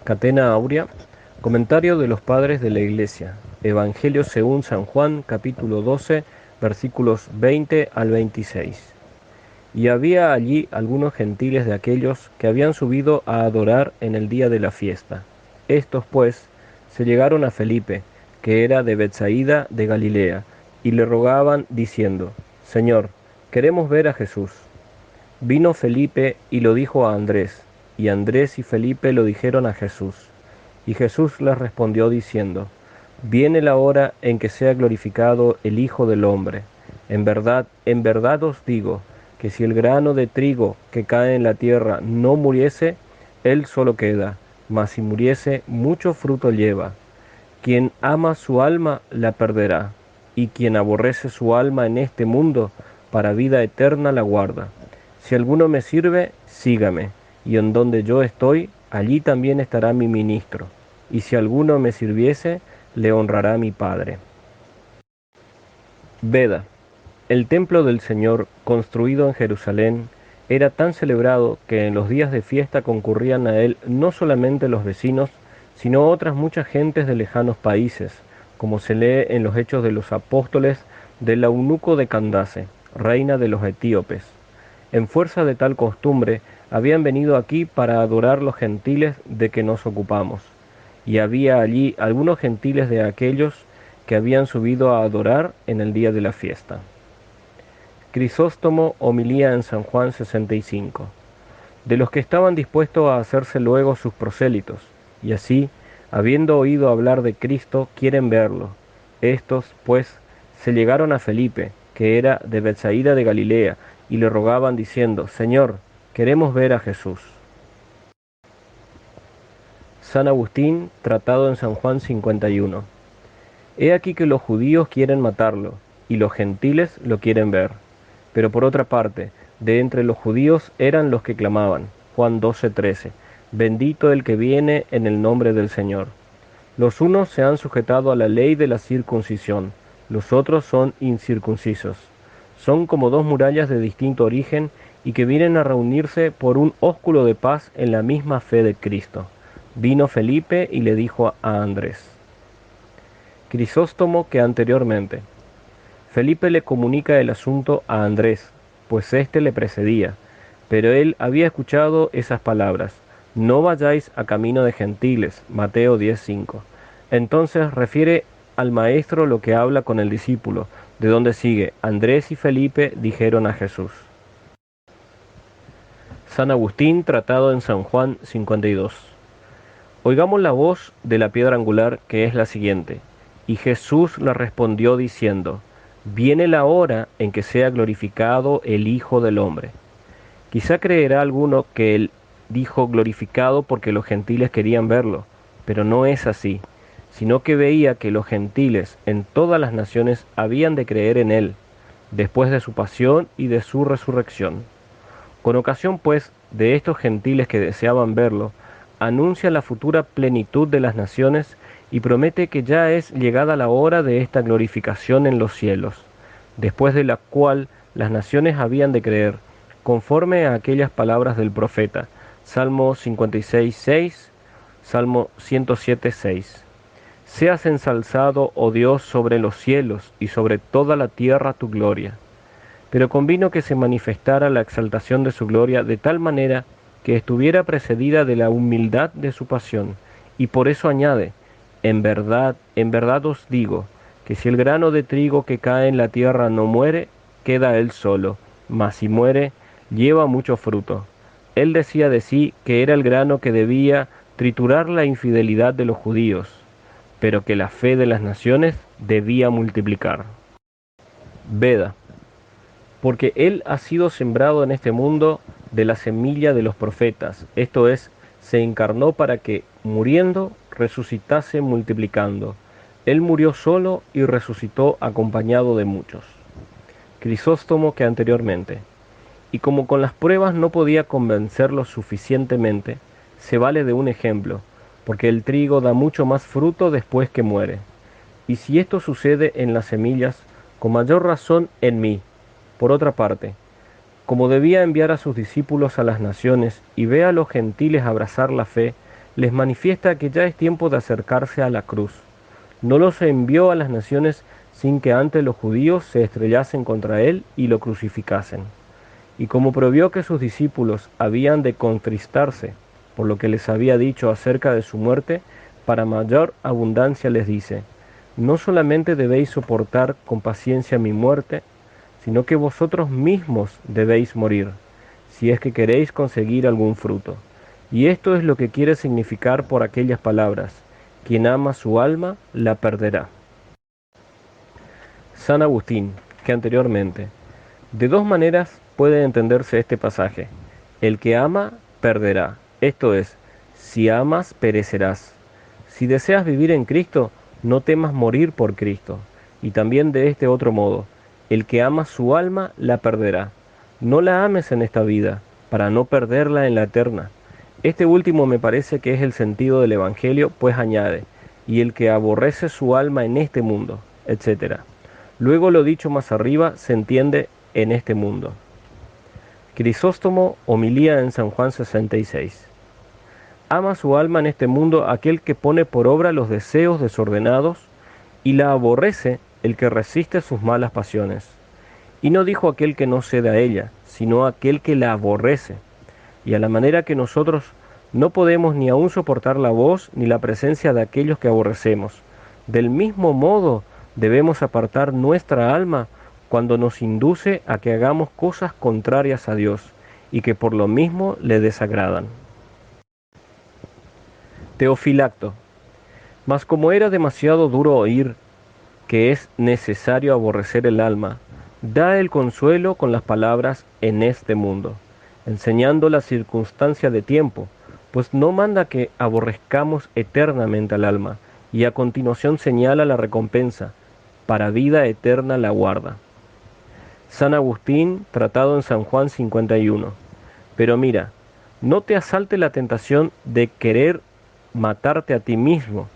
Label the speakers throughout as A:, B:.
A: Catena Aurea, comentario de los padres de la Iglesia, Evangelio según San Juan, capítulo 12, versículos 20 al 26. Y había allí algunos gentiles de aquellos que habían subido a adorar en el día de la fiesta. Estos, pues, se llegaron a Felipe, que era de Betsaida de Galilea, y le rogaban, diciendo: Señor, queremos ver a Jesús. Vino Felipe y lo dijo a Andrés, y Andrés y Felipe lo dijeron a Jesús. Y Jesús les respondió diciendo: Viene la hora en que sea glorificado el Hijo del Hombre. En verdad os digo, que si el grano de trigo que cae en la tierra no muriese, él solo queda, mas si muriese, mucho fruto lleva. Quien ama su alma la perderá, y quien aborrece su alma en este mundo, para vida eterna la guarda. Si alguno me sirve, sígame, y en donde yo estoy, allí también estará mi ministro. Y si alguno me sirviese, le honrará mi Padre. Veda. El templo del Señor, construido en Jerusalén, era tan celebrado que en los días de fiesta concurrían a él no solamente los vecinos, sino otras muchas gentes de lejanos países, como se lee en los Hechos de los Apóstoles del eunuco de Candace, reina de los etíopes. En fuerza de tal costumbre, habían venido aquí para adorar los gentiles de que nos ocupamos, y había allí algunos gentiles de aquellos que habían subido a adorar en el día de la fiesta. Crisóstomo, homilía en San Juan 65. De los que estaban dispuestos a hacerse luego sus prosélitos, y así, habiendo oído hablar de Cristo, quieren verlo. Estos, pues, se llegaron a Felipe, que era de Betsaida de Galilea, y le rogaban diciendo: Señor, queremos ver a Jesús. San Agustín, tratado en San Juan 51. He aquí que los judíos quieren matarlo, y los gentiles lo quieren ver. Pero por otra parte, de entre los judíos eran los que clamaban, Juan 12:13, bendito el que viene en el nombre del Señor. Los unos se han sujetado a la ley de la circuncisión, los otros son incircuncisos. Son como dos murallas de distinto origen y que vienen a reunirse por un ósculo de paz en la misma fe de Cristo. Vino Felipe y le dijo a Andrés. Crisóstomo que anteriormente. Felipe le comunica el asunto a Andrés, pues éste le precedía, pero él había escuchado esas palabras: no vayáis a camino de gentiles, Mateo 10:5. Entonces refiere al maestro lo que habla con el discípulo, de donde sigue: Andrés y Felipe dijeron a Jesús. San Agustín, tratado en San Juan 52. Oigamos la voz de la piedra angular, que es la siguiente: y Jesús le respondió diciendo: Viene la hora en que sea glorificado el Hijo del Hombre. Quizá creerá alguno que él dijo glorificado porque los gentiles querían verlo, pero no es así, sino que veía que los gentiles en todas las naciones habían de creer en él, después de su pasión y de su resurrección. Con ocasión, pues, de estos gentiles que deseaban verlo, anuncia la futura plenitud de las naciones y promete que ya es llegada la hora de esta glorificación en los cielos, después de la cual las naciones habían de creer, conforme a aquellas palabras del profeta, Salmo 56:6, Salmo 107:6. Seas ensalzado, oh Dios, sobre los cielos y sobre toda la tierra tu gloria. Pero convino que se manifestara la exaltación de su gloria de tal manera que estuviera precedida de la humildad de su pasión, y por eso añade: en verdad os digo, que si el grano de trigo que cae en la tierra no muere, queda él solo, mas si muere, lleva mucho fruto. Él decía de sí que era el grano que debía triturar la infidelidad de los judíos, pero que la fe de las naciones debía multiplicar. Veda. Porque él ha sido sembrado en este mundo de la semilla de los profetas, esto es, se encarnó para que, muriendo, resucitase multiplicando. Él murió solo y resucitó acompañado de muchos. Crisóstomo que anteriormente. Y como con las pruebas no podía convencerlos suficientemente, se vale de un ejemplo, porque el trigo da mucho más fruto después que muere. Y si esto sucede en las semillas, con mayor razón en mí. Por otra parte, como debía enviar a sus discípulos a las naciones y ve a los gentiles abrazar la fe, les manifiesta que ya es tiempo de acercarse a la cruz. No los envió a las naciones sin que antes los judíos se estrellasen contra él y lo crucificasen. Y como previó que sus discípulos habían de contristarse por lo que les había dicho acerca de su muerte, para mayor abundancia les dice, no solamente debéis soportar con paciencia mi muerte, sino que vosotros mismos debéis morir, si es que queréis conseguir algún fruto. Y esto es lo que quiere significar por aquellas palabras, quien ama su alma, la perderá. San Agustín, que anteriormente, de dos maneras puede entenderse este pasaje. El que ama, perderá. Esto es, si amas, perecerás. Si deseas vivir en Cristo, no temas morir por Cristo. Y también de este otro modo, el que ama su alma, la perderá. No la ames en esta vida, para no perderla en la eterna. Este último me parece que es el sentido del Evangelio, pues añade, y el que aborrece su alma en este mundo, etc. Luego lo dicho más arriba se entiende en este mundo. Crisóstomo, homilía en San Juan 66. Ama su alma en este mundo aquel que pone por obra los deseos desordenados y la aborrece el que resiste sus malas pasiones. Y no dijo aquel que no cede a ella, sino aquel que la aborrece. Y a la manera que nosotros no podemos ni aun soportar la voz ni la presencia de aquellos que aborrecemos. Del mismo modo debemos apartar nuestra alma cuando nos induce a que hagamos cosas contrarias a Dios y que por lo mismo le desagradan. Teofilacto. Mas como era demasiado duro oír que es necesario aborrecer el alma, da el consuelo con las palabras en este mundo, enseñando la circunstancia de tiempo, pues no manda que aborrezcamos eternamente al alma, y a continuación señala la recompensa, para vida eterna la guarda. San Agustín, tratado en San Juan 51. Pero mira, no te asalte la tentación de querer matarte a ti mismo,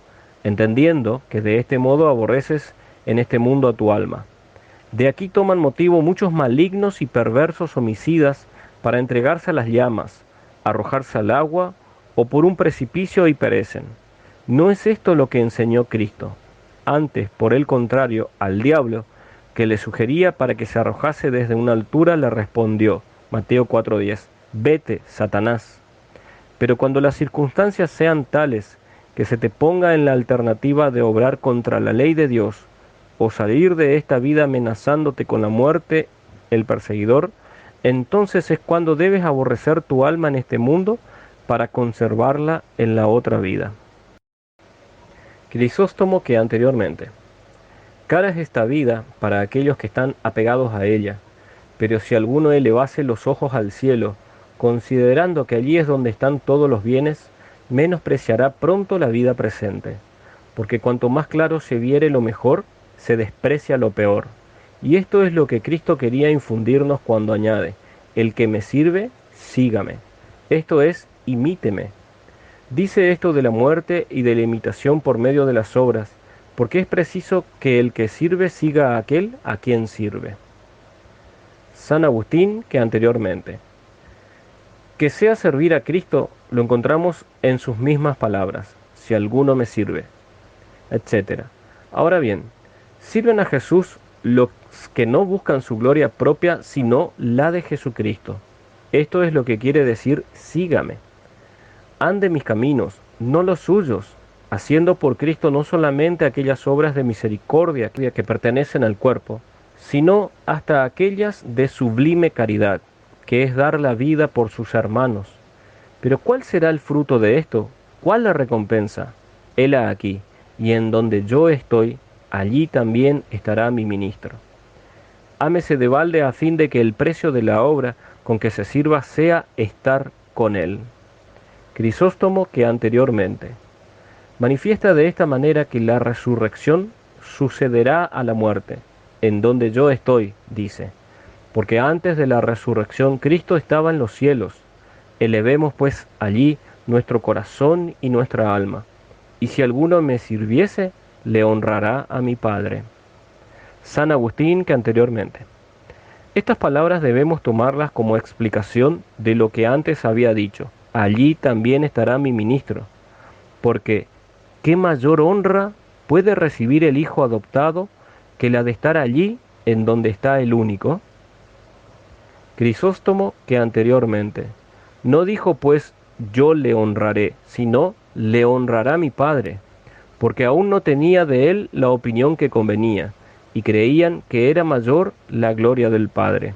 A: entendiendo que de este modo aborreces en este mundo a tu alma. De aquí toman motivo muchos malignos y perversos homicidas para entregarse a las llamas, arrojarse al agua o por un precipicio y perecen. No es esto lo que enseñó Cristo. Antes, por el contrario, al diablo, que le sugería para que se arrojase desde una altura, le respondió, Mateo 4:10, vete, Satanás. Pero cuando las circunstancias sean tales que se te ponga en la alternativa de obrar contra la ley de Dios, o salir de esta vida amenazándote con la muerte, el perseguidor, entonces es cuando debes aborrecer tu alma en este mundo para conservarla en la otra vida. Crisóstomo, que anteriormente. Cara es esta vida para aquellos que están apegados a ella, pero si alguno elevase los ojos al cielo, considerando que allí es donde están todos los bienes, menospreciará pronto la vida presente, porque cuanto más claro se viere lo mejor, se desprecia lo peor. Y esto es lo que Cristo quería infundirnos cuando añade, el que me sirve, sígame. Esto es, imíteme. Dice esto de la muerte y de la imitación por medio de las obras, porque es preciso que el que sirve siga a aquel a quien sirve. San Agustín, que anteriormente. Que sea servir a Cristo lo encontramos en sus mismas palabras, si alguno me sirve, etc. Ahora bien, sirven a Jesús los que no buscan su gloria propia, sino la de Jesucristo. Esto es lo que quiere decir sígame. Ande mis caminos, no los suyos, haciendo por Cristo no solamente aquellas obras de misericordia que pertenecen al cuerpo, sino hasta aquellas de sublime caridad, que es dar la vida por sus hermanos. Pero ¿cuál será el fruto de esto? ¿Cuál la recompensa? Hela aquí, y en donde yo estoy, allí también estará mi ministro. Ámese de balde a fin de que el precio de la obra con que se sirva sea estar con él. Crisóstomo, que anteriormente. Manifiesta de esta manera que la resurrección sucederá a la muerte, en donde yo estoy, dice, porque antes de la resurrección Cristo estaba en los cielos. Elevemos pues allí nuestro corazón y nuestra alma, y si alguno me sirviese, le honrará a mi Padre. San Agustín, que anteriormente. Estas palabras debemos tomarlas como explicación de lo que antes había dicho. Allí también estará mi ministro. porque ¿qué mayor honra puede recibir el hijo adoptado que la de estar allí en donde está el único? Crisóstomo que anteriormente. No dijo pues yo le honraré, sino le honrará mi padre, porque aún no tenía de él la opinión que convenía, y creían que era mayor la gloria del Padre.